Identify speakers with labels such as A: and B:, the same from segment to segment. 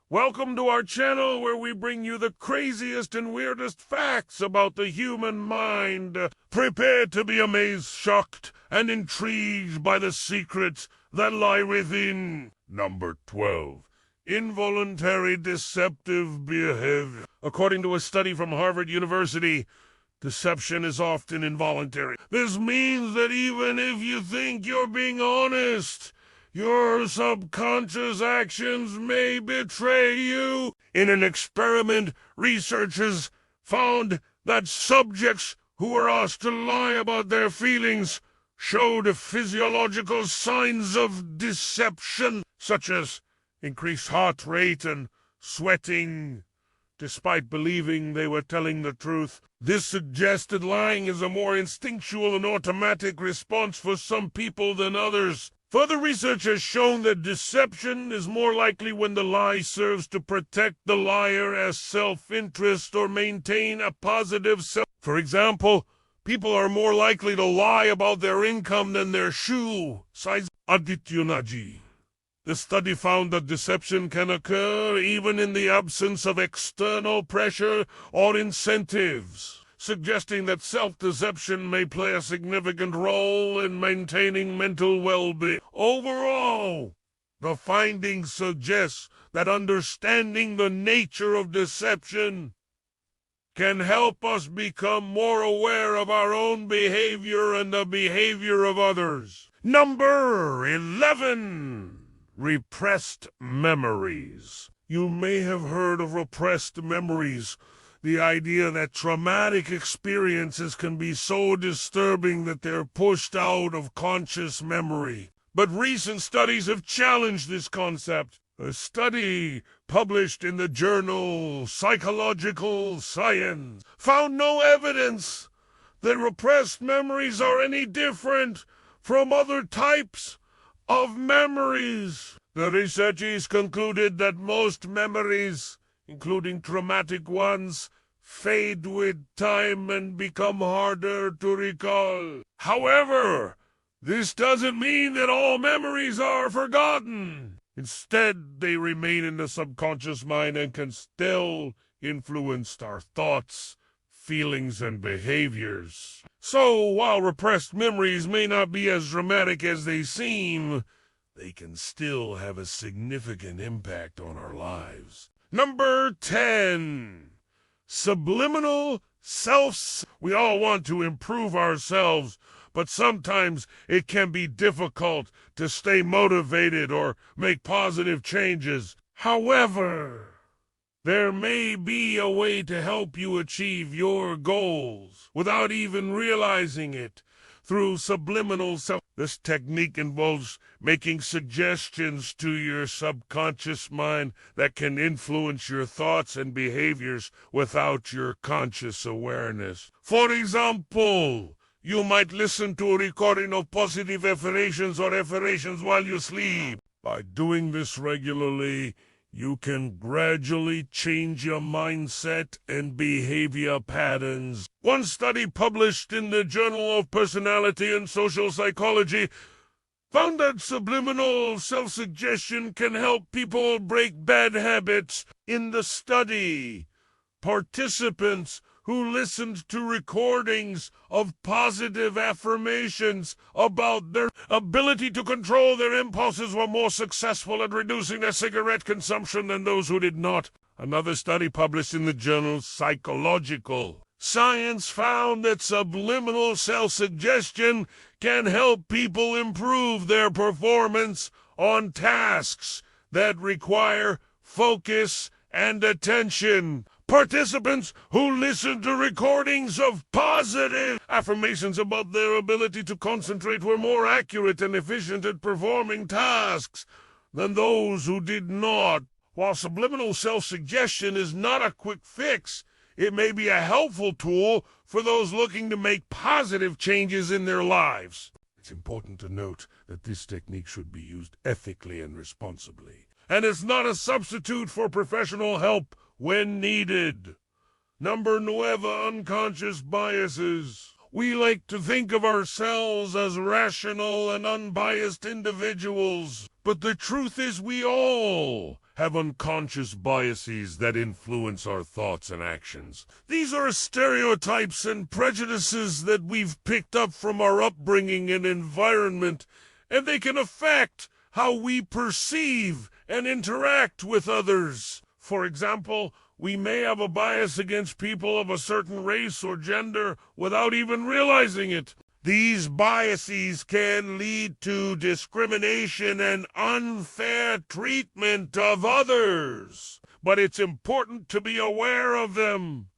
A: Welcome to our channel where we bring you the craziest and weirdest facts about the human mind. Prepare to be amazed, shocked, and intrigued by the secrets that lie within. Number 12. Involuntary deceptive behavior. According to a study from Harvard University, deception is often involuntary. This means that even if you think you're being honest, your subconscious actions may betray you. In an experiment, researchers found that subjects who were asked to lie about their feelings showed physiological signs of deception, such as increased heart rate and sweating, despite believing they were telling the truth. This suggested lying is a more instinctual and automatic response for some people than others. Further research has shown that deception is more likely when the lie serves to protect the liar as self-interest or maintain a positive self. For example, people are more likely to lie about their income than their shoe size. Adityonaji. The study found that deception can occur even in the absence of external pressure or incentives, suggesting that self-deception may play a significant role in maintaining mental well-being. Overall, the findings suggest that understanding the nature of deception can help us become more aware of our own behavior and the behavior of others. Number 11. Repressed memories. You may have heard of repressed memories. The idea that traumatic experiences can be so disturbing that they're pushed out of conscious memory. But recent studies have challenged this concept. A study published in the journal Psychological Science found no evidence that repressed memories are any different from other types of memories. The researchers concluded that most memories, including traumatic ones, fade with time and become harder to recall. However, this doesn't mean that all memories are forgotten. Instead, they remain in the subconscious mind and can still influence our thoughts, feelings, and behaviors. So, while repressed memories may not be as dramatic as they seem, they can still have a significant impact on our lives. Number 10. Subliminal Self-Suggestion. We all want to improve ourselves, but sometimes it can be difficult to stay motivated or make positive changes. However, there may be a way to help you achieve your goals without even realizing it through subliminal self. This technique involves making suggestions to your subconscious mind that can influence your thoughts and behaviors without your conscious awareness. For example, you might listen to a recording of positive affirmations or affirmations while you sleep. By doing this regularly, you can gradually change your mindset and behavior patterns. One study published in the Journal of Personality and Social Psychology found that subliminal self-suggestion can help people break bad habits. In the study, participants who listened to recordings of positive affirmations about their ability to control their impulses were more successful at reducing their cigarette consumption than those who did not. Another study published in the journal Psychological Science found that subliminal self-suggestion can help people improve their performance on tasks that require focus and attention. Participants who listened to recordings of positive affirmations about their ability to concentrate were more accurate and efficient at performing tasks than those who did not. While subliminal self-suggestion is not a quick fix, it may be a helpful tool for those looking to make positive changes in their lives. It's important to note that this technique should be used ethically and responsibly, and it's not a substitute for professional help when needed. Number 9. Unconscious biases. We like to think of ourselves as rational and unbiased individuals, But the truth is we all have unconscious biases that influence our thoughts and actions. These are stereotypes and prejudices that we've picked up from our upbringing and environment, and they can affect how we perceive and interact with others. For example, we may have a bias against people of a certain race or gender without even realizing it. These biases can lead to discrimination and unfair treatment of others. But it's important to be aware of them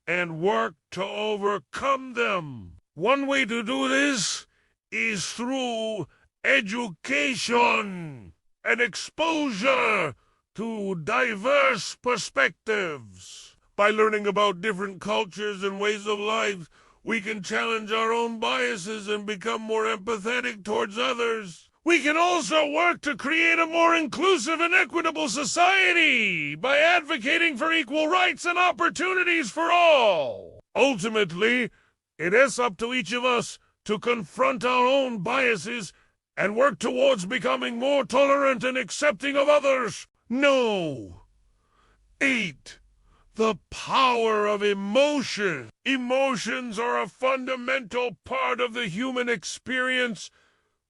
A: and work to overcome them. One way to do this is through education and exposure to diverse perspectives. By learning about different cultures and ways of life, we can challenge our own biases and become more empathetic towards others. We can also work to create a more inclusive and equitable society by advocating for equal rights and opportunities for all. Ultimately, it is up to each of us to confront our own biases and work towards becoming more tolerant and accepting of others. No. 8. The power of emotion. Emotions are a fundamental part of the human experience,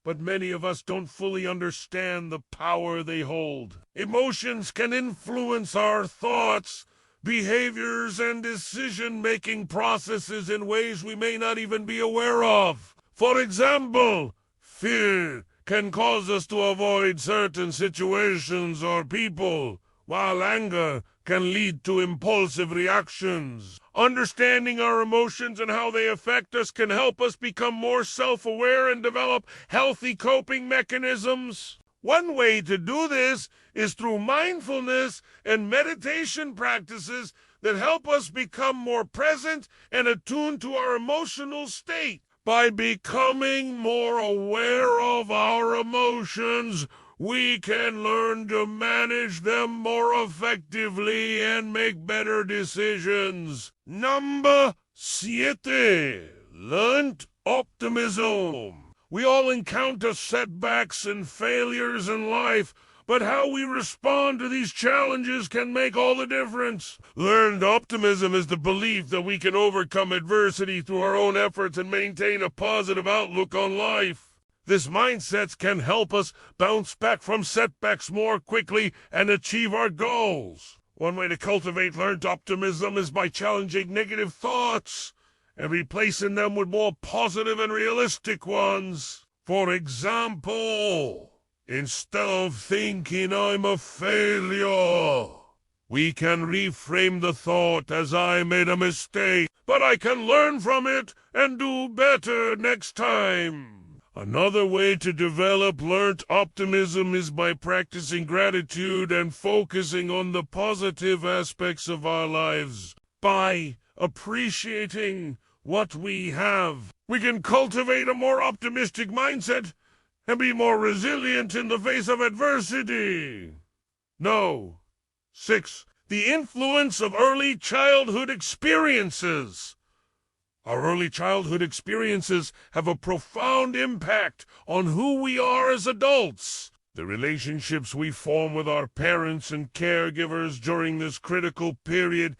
A: but many of us don't fully understand the power they hold. Emotions can influence our thoughts, behaviors, and decision-making processes in ways we may not even be aware of. For example, fear can cause us to avoid certain situations or people, while anger can lead to impulsive reactions. Understanding our emotions and how they affect us can help us become more self-aware and develop healthy coping mechanisms. One way to do this is through mindfulness and meditation practices that help us become more present and attuned to our emotional state. By becoming more aware of our emotions, we can learn to manage them more effectively and make better decisions. Number 7. Learned optimism. We all encounter setbacks and failures in life, but how we respond to these challenges can make all the difference. Learned optimism is the belief that we can overcome adversity through our own efforts and maintain a positive outlook on life. This mindset can help us bounce back from setbacks more quickly and achieve our goals. One way to cultivate learned optimism is by challenging negative thoughts and replacing them with more positive and realistic ones. For example, instead of thinking I'm a failure, we can reframe the thought as I made a mistake, but I can learn from it and do better next time. Another way to develop learned optimism is by practicing gratitude and focusing on the positive aspects of our lives. By appreciating what we have, we can cultivate a more optimistic mindset and be more resilient in the face of adversity. No. 6. The influence of early childhood experiences. Our early childhood experiences have a profound impact on who we are as adults. The relationships we form with our parents and caregivers during this critical period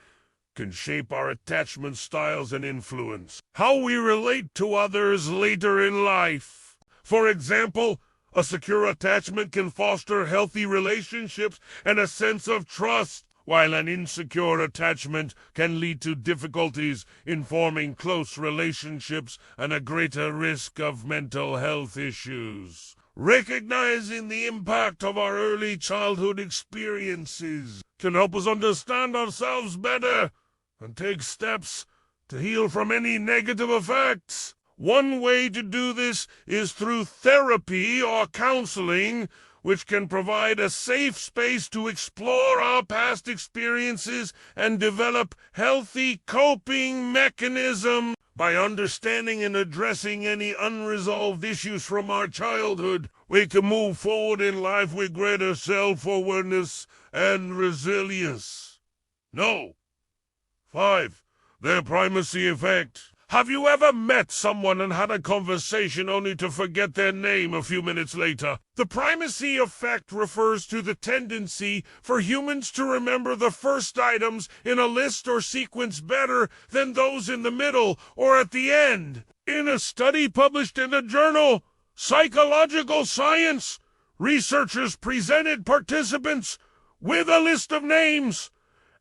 A: can shape our attachment styles and influence how we relate to others later in life. For example, a secure attachment can foster healthy relationships and a sense of trust, while an insecure attachment can lead to difficulties in forming close relationships and a greater risk of mental health issues. Recognizing the impact of our early childhood experiences can help us understand ourselves better and take steps to heal from any negative effects. One way to do this is through therapy or counseling, which can provide a safe space to explore our past experiences and develop healthy coping mechanisms. By understanding and addressing any unresolved issues from our childhood, we can move forward in life with greater self-awareness and resilience. No. 5. The Primacy Effect. Have you ever met someone and had a conversation only to forget their name a few minutes later? The primacy effect refers to the tendency for humans to remember the first items in a list or sequence better than those in the middle or at the end. In a study published in the journal Psychological Science, researchers presented participants with a list of names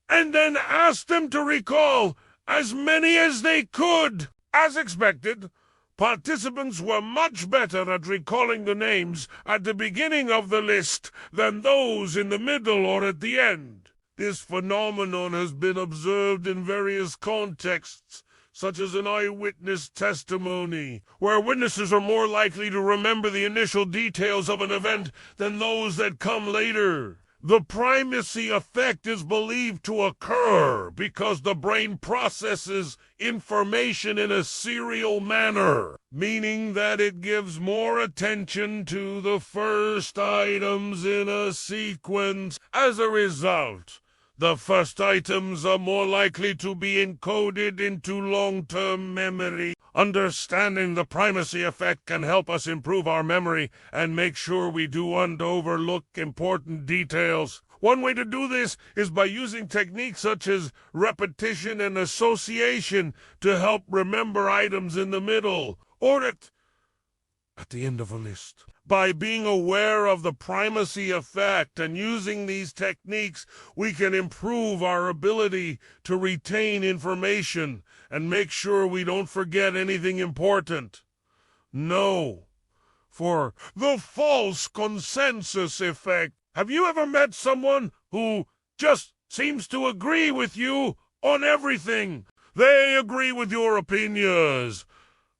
A: and then asked them to recall as many as they could. As expected, participants were much better at recalling the names at the beginning of the list than those in the middle or at the end. This phenomenon has been observed in various contexts, such as an eyewitness testimony, where witnesses are more likely to remember the initial details of an event than those that come later. The primacy effect is believed to occur because the brain processes information in a serial manner, meaning that it gives more attention to the first items in a sequence. As a result, the first items are more likely to be encoded into long-term memory. Understanding the primacy effect can help us improve our memory and make sure we don't overlook important details. One way to do this is by using techniques such as repetition and association to help remember items in the middle or at the end of a list. By being aware of the primacy effect and using these techniques, we can improve our ability to retain information and make sure we don't forget anything important. No. For the false consensus effect. Have you ever met someone who just seems to agree with you on everything? They agree with your opinions,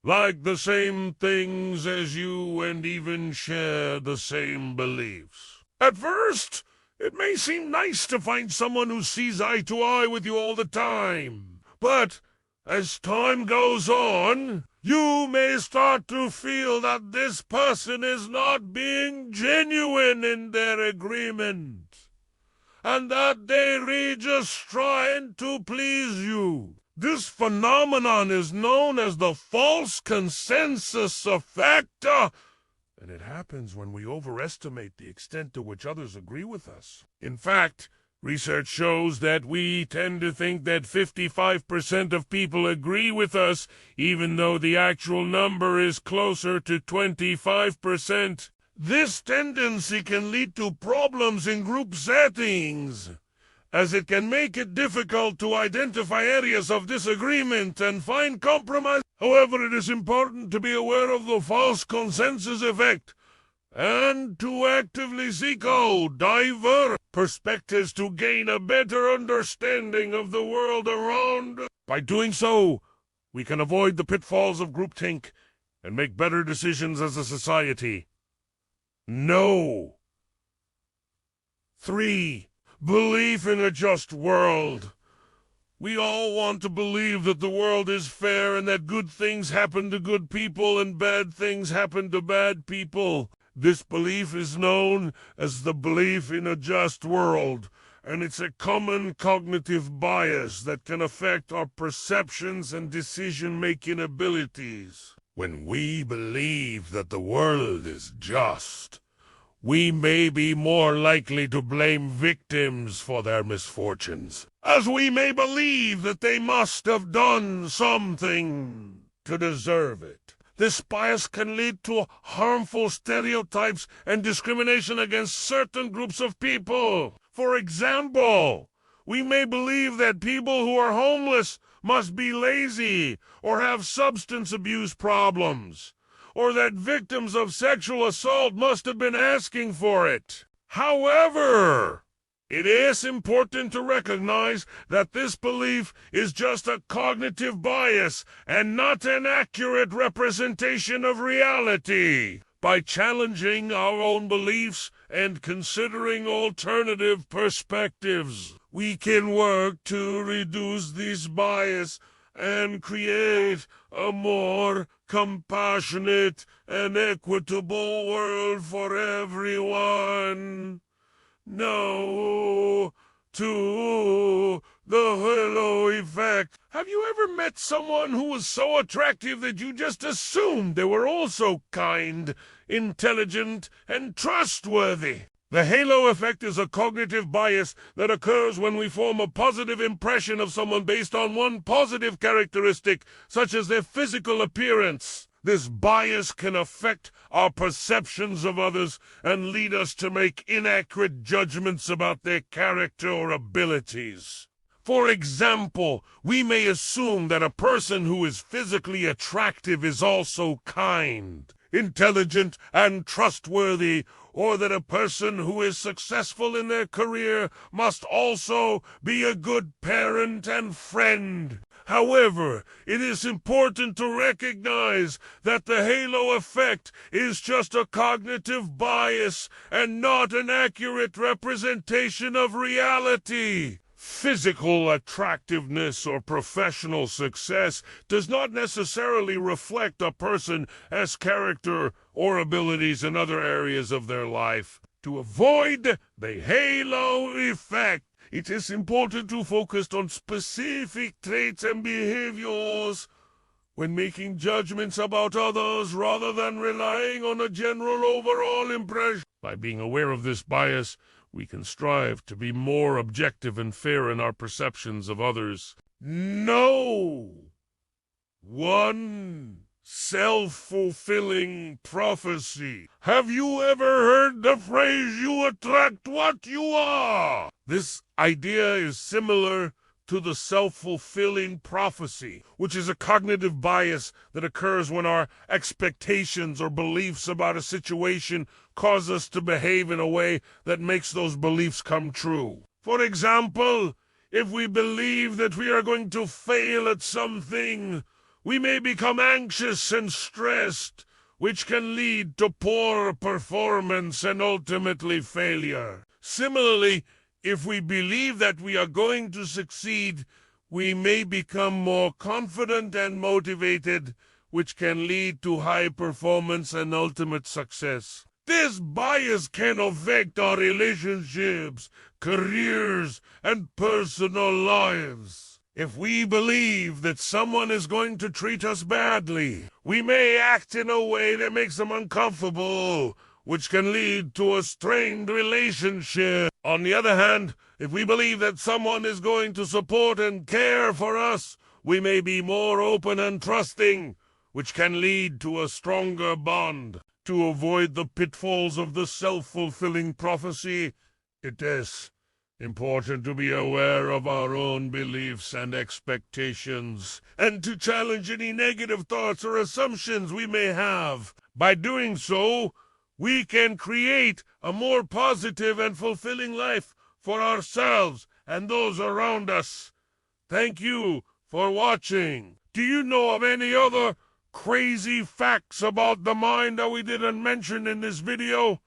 A: like the same things as you, and even share the same beliefs. At first, it may seem nice to find someone who sees eye to eye with you all the time. But as time goes on, you may start to feel that this person is not being genuine in their agreement, and that they're just trying to please you. This phenomenon is known as the false consensus effect, and it happens when we overestimate the extent to which others agree with us. In fact, research shows that we tend to think that 55% of people agree with us, even though the actual number is closer to 25%. This tendency can lead to problems in group settings, as it can make it difficult to identify areas of disagreement and find compromise. However, it is important to be aware of the false consensus effect and to actively seek out diverse perspectives to gain a better understanding of the world around. By doing so, we can avoid the pitfalls of groupthink and make better decisions as a society. No. 3. Belief in a just world. We all want to believe that the world is fair and that good things happen to good people and bad things happen to bad people. This belief is known as the belief in a just world, and it's a common cognitive bias that can affect our perceptions and decision-making abilities. When we believe that the world is just, we may be more likely to blame victims for their misfortunes, as we may believe that they must have done something to deserve it. This bias can lead to harmful stereotypes and discrimination against certain groups of people. For example, we may believe that people who are homeless must be lazy or have substance abuse problems, or that victims of sexual assault must have been asking for it. However, it is important to recognize that this belief is just a cognitive bias and not an accurate representation of reality. By challenging our own beliefs and considering alternative perspectives, we can work to reduce this bias and create a more compassionate and equitable world for everyone. No to the halo effect. Have you ever met someone who was so attractive that you just assumed they were also kind, intelligent, and trustworthy? The halo effect is a cognitive bias that occurs when we form a positive impression of someone based on one positive characteristic, such as their physical appearance. This bias can affect our perceptions of others and lead us to make inaccurate judgments about their character or abilities. For example, we may assume that a person who is physically attractive is also kind, intelligent, and trustworthy, or that a person who is successful in their career must also be a good parent and friend. However, it is important to recognize that the halo effect is just a cognitive bias and not an accurate representation of reality. Physical attractiveness or professional success does not necessarily reflect a person's character or abilities in other areas of their life. To avoid the halo effect, it is important to focus on specific traits and behaviors when making judgments about others rather than relying on a general overall impression. By being aware of this bias, we can strive to be more objective and fair in our perceptions of others. No one self-fulfilling prophecy. Have you ever heard the phrase, "you attract what you are"? This idea is similar to the self-fulfilling prophecy, which is a cognitive bias that occurs when our expectations or beliefs about a situation cause us to behave in a way that makes those beliefs come true. For example, if we believe that we are going to fail at something, we may become anxious and stressed, which can lead to poor performance and ultimately failure. Similarly, if we believe that we are going to succeed, we may become more confident and motivated, which can lead to high performance and ultimate success. This bias can affect our relationships, careers, and personal lives. If we believe that someone is going to treat us badly, we may act in a way that makes them uncomfortable, which can lead to a strained relationship. On the other hand, if we believe that someone is going to support and care for us, we may be more open and trusting, which can lead to a stronger bond. To avoid the pitfalls of the self-fulfilling prophecy, it is important to be aware of our own beliefs and expectations, and to challenge any negative thoughts or assumptions we may have. By doing so, we can create a more positive and fulfilling life for ourselves and those around us. Thank you for watching. Do you know of any other crazy facts about the mind that we didn't mention in this video?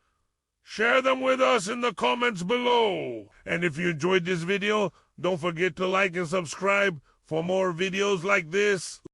A: Share them with us in the comments below. And if you enjoyed this video, don't forget to like and subscribe for more videos like this.